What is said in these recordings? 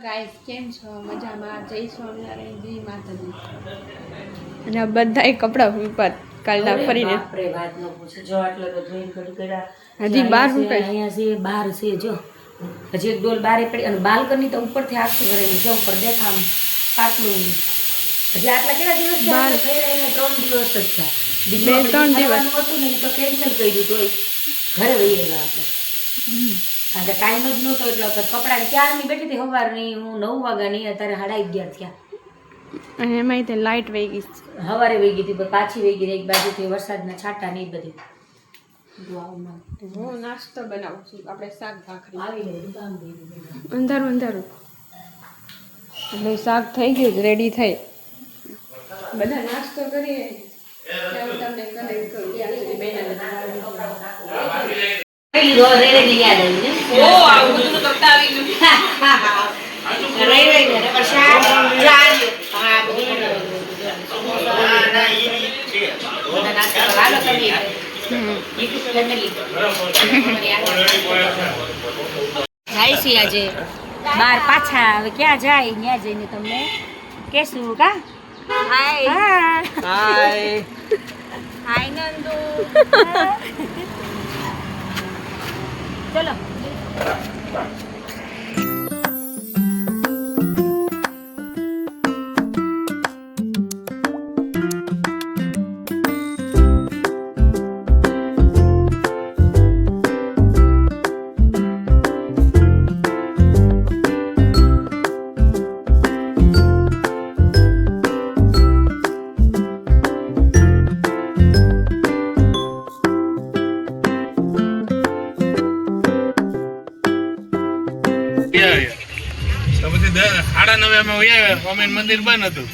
Guys કેમ છો? મજામાં? જય સ્વામિનારાયણ, જય માતાજી. અને આ બધાય કપડા ઉપર કાલના ફરીને બાપરે વાત ન પૂછો. જો આટલો તો ધોઈને ઘડી કર્યા. હજી 12 અહીંયા છે 12 છે. જો હજી એક ડોલ બારે પડી અને બાલ્કની તો ઉપરથી આખી ભરેલી જો ઉપર દેખામ આટલું. હજી આટલા કેટલા દિવસ થયા? થઈ એને 3 દિવસ જ થયા. બીજું 3 દિવસ હતું ને તો કેન્સલ કર્યું તોય ઘરે વહી ગયા આપણે. કારણ કે ટાઈમ જ નહોતો એટલો તો કપડાની ક્યારની બેઠી હતી સવારની હું 9 વાગ્યાની અત્યારે 11:30 થયા. અને એમાં તે લાઈટ વહી ગઈ સવારે વહી ગઈ હતી પાછી વહી ગઈ એક બાજુથી વરસાદના છાંટા ને બધી. હું નાસ્તો બનાવું છું. આપણે શાક ભાખરી આવી ગઈ દુકાન અંધારું અંધારું એટલે શાક થઈ ગયું રેડી થઈ બધા નાસ્તો કરીએ તમને કનેક્ટ કરું ત્યાં સુધી બેના જાય છે આજે બાર પાછા હવે ક્યાં જાય ત્યાં જઈને તમને કેશું કા. હાય હાય હાય નંદુ ચલો. સ્વામી મંદિર બંધ હતું.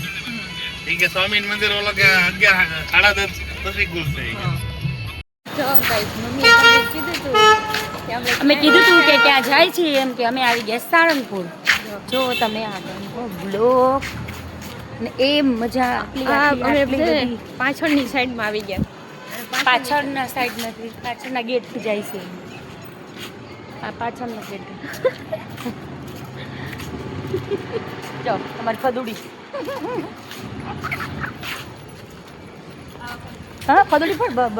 કે સ્વામી મંદિર ઓલો કે 11:30 પછી ગુલ થઈ અમે કીધું તું કે ક્યાં જાય છે એમ કે અમે આવી ગયા સાળંગપુર. જો તમે આગળ બ્લોક ને એ મજા પાછળની સાઈડમાં આવી ગયા. પાછળના સાઈડ નથી પાછળના ગેટથી જાય છે. આ પાછળનો ગેટ. જો તમારી ફદુડી. હા ફદુડી પણ બ બ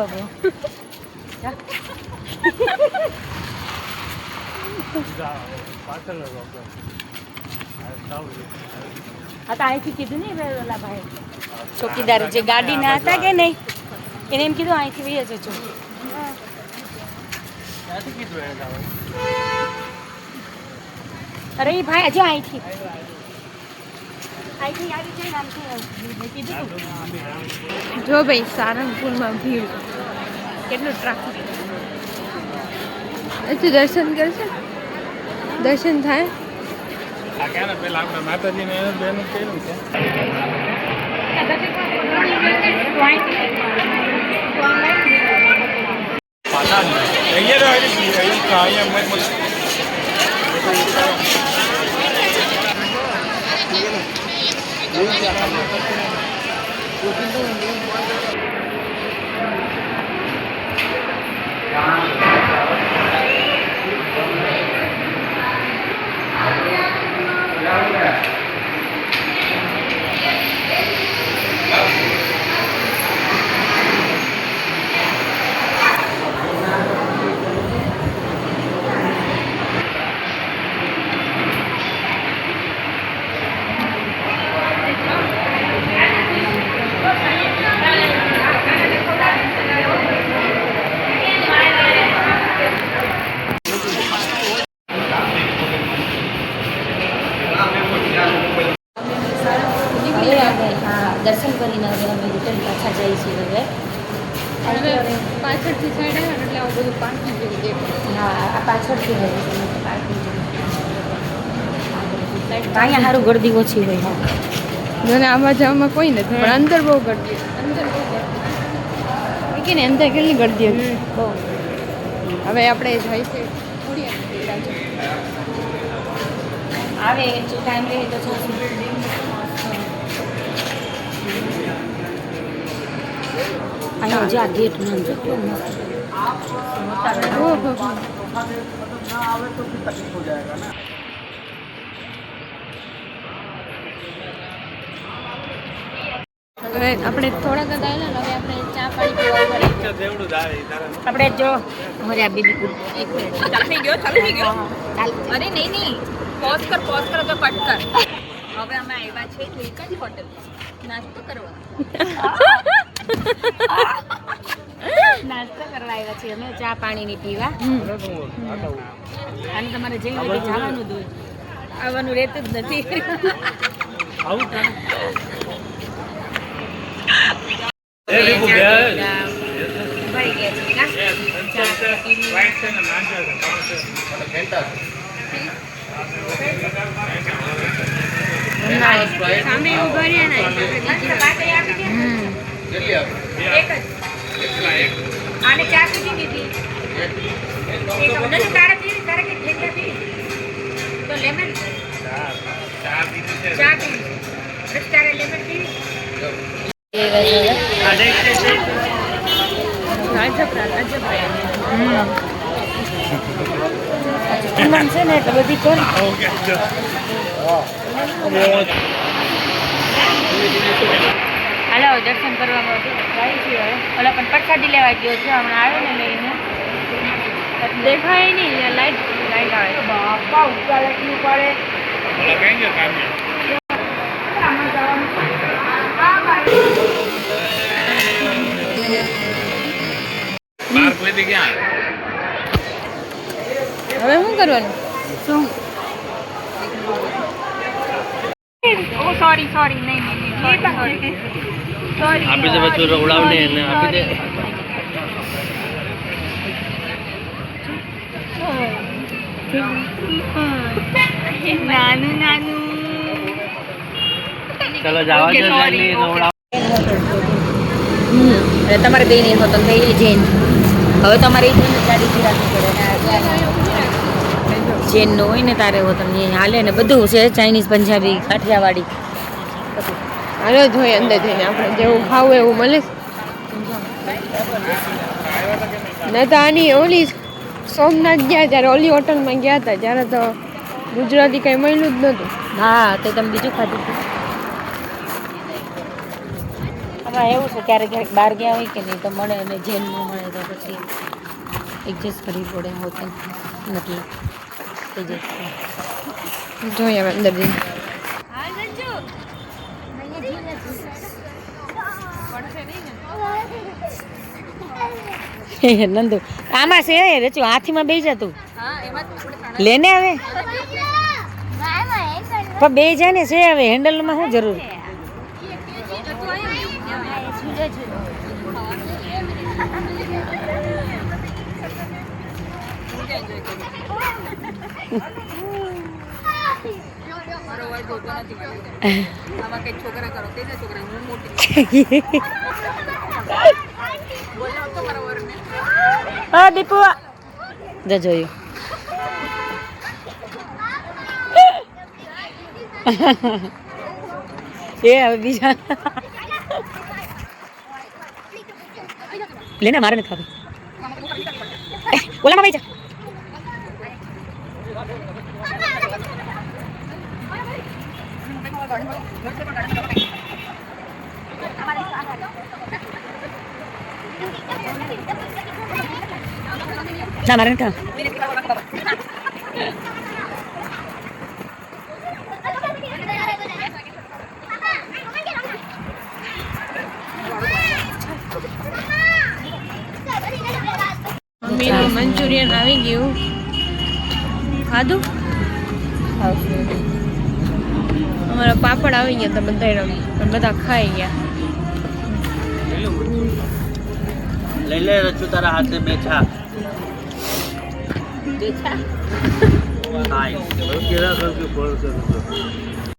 હા તો અહીંથી કીધું ને ઓલા ભાઈ ચોકીદાર જે ગાડીના હતા કે નહીં એને એમ કીધું અહીંથી વહી જજો. અરે એ ભાઈ હજુ અહીંથી જો ભાઈ સારંગપુરમાં ભીડ કેટલું ટ્રાફિક. હજુ દર્શન કરશે દર્શન થાય. પેલા આપણે માતાજીને બેનું કર્યું છે. દર્શન કરીને હવે અમે રિટર્ન પાછા જઈએ છીએ. હવે પાછળથી સાઈડ આવે એટલે આવું બધું પાર્કિંગ જેવું દેખાય. હા આ પાછળથી હોય પાર્કિંગ અહીંયા સારું ગળદી ઓછી હોય. મને આવા જવામાં કોઈ નથી પણ અંદર બહુ ગળદી અંદર બહુ ગળદી કે ને અંદર કેટલી ગળદી હતી બહુ. હવે આપણે જાય છે થોડી આવે ટાઈમ રહે તો અહીંયા જા ગેટ ના અંદર કેવું મસ્ત. હવે આપણે થોડાક જ આવેલા ને હવે આપણે ચા પાણી પીવા ઉભા રહી. જેવડું જ આવે ઈ તારા આપણે જો અમારે આ બીબી એક મિનિટ ચાલુ થઈ ગયો અરે નહીં પોઝ કર તો કટ કર હવે અમે આવ્યા છે તો એક જ હોટલ નાસ્તો કરવા આવ્યા છીએ અમે ચા પાણી ની પીવા અને તમારે જઈ હોય જવાનું જ હોય આવવાનું રહેતું જ નથી ભરી ગયા છે સામે ઉભા રહ્યા ને આને ચા પીધી દીધી નથી તારે પીવી તારે કે ઠેકા પીવી તો લેમન ચા પીવી તારે લેમન પીવી છે ને એટલે બધી કરી હાલો દર્શન કરવામાં જાય છે હવે ઓલા પણ પ્રસાદી લેવા ગયો છે હમણાં આવ્યો ને લઈને દેખાય નહીં લાઈટ આવે બાપા ઉગા લખવું પડે કઈ ગયો કામે માર્ક લેતી ક્યાં હવે શું કરવાનું શું ઓ સોરી નહીં સોરી આપી દે બચ્ચો રવડાવને એને આપી દે નાનું ચલો જવા દે જલ્દી રવડાવ એટલે તમારે બે નહીં હોતો થઈ જૈન હવે તમારે ગાડી રાખવી પડે જૈન નો હોય ને તારે હોતો હાલે ને બધું છે ચાઇનીઝ પંજાબી કાઠિયાવાડી હાલો જોઈએ અંદર જઈને આપણે જેવું ખાવું એવું મળે ન તો આની ઓલી સોમનાથ ગયા ત્યારે ઓલી હોટલમાં ગયા હતા ત્યારે તો ગુજરાતી કંઈ મળ્યું જ નહોતું. હા તો તમે બીજું ખાધું હતું આમાં એવું છે ક્યારેક ક્યારેક બહાર ગયા હોય કે નહીં તો મળે અને જેન ન મળે તો પછી એડજસ્ટ કરવી પડે હોટલ નથી જોઈએ હવે અંદર જઈને નંદુ આમાં છે રચુ હાથીમાં બેસી જતું લેને હવે પણ બે જાય ને છે હવે હેન્ડલમાં શું જરૂર આમાં કઈ છોકરા કરો તે છોકરા હું મોટી બોલો તો મારા વરને હા દીપુ જો જોયું એ હવે બીજા લેને મારે નથી ખાવી ઓલામાં ભાઈ જા ના મારે નથી ખાવી મમ્મીનું મંચુરિયન આવી ગયું ખાધું અમારા પાપડ આવી ગયા હતા બધા પણ બધા ખાઈ ગયા લઈ લે રચુ તારા હાથે બેઠા બેઠા હાય કેરા કરકે બોલ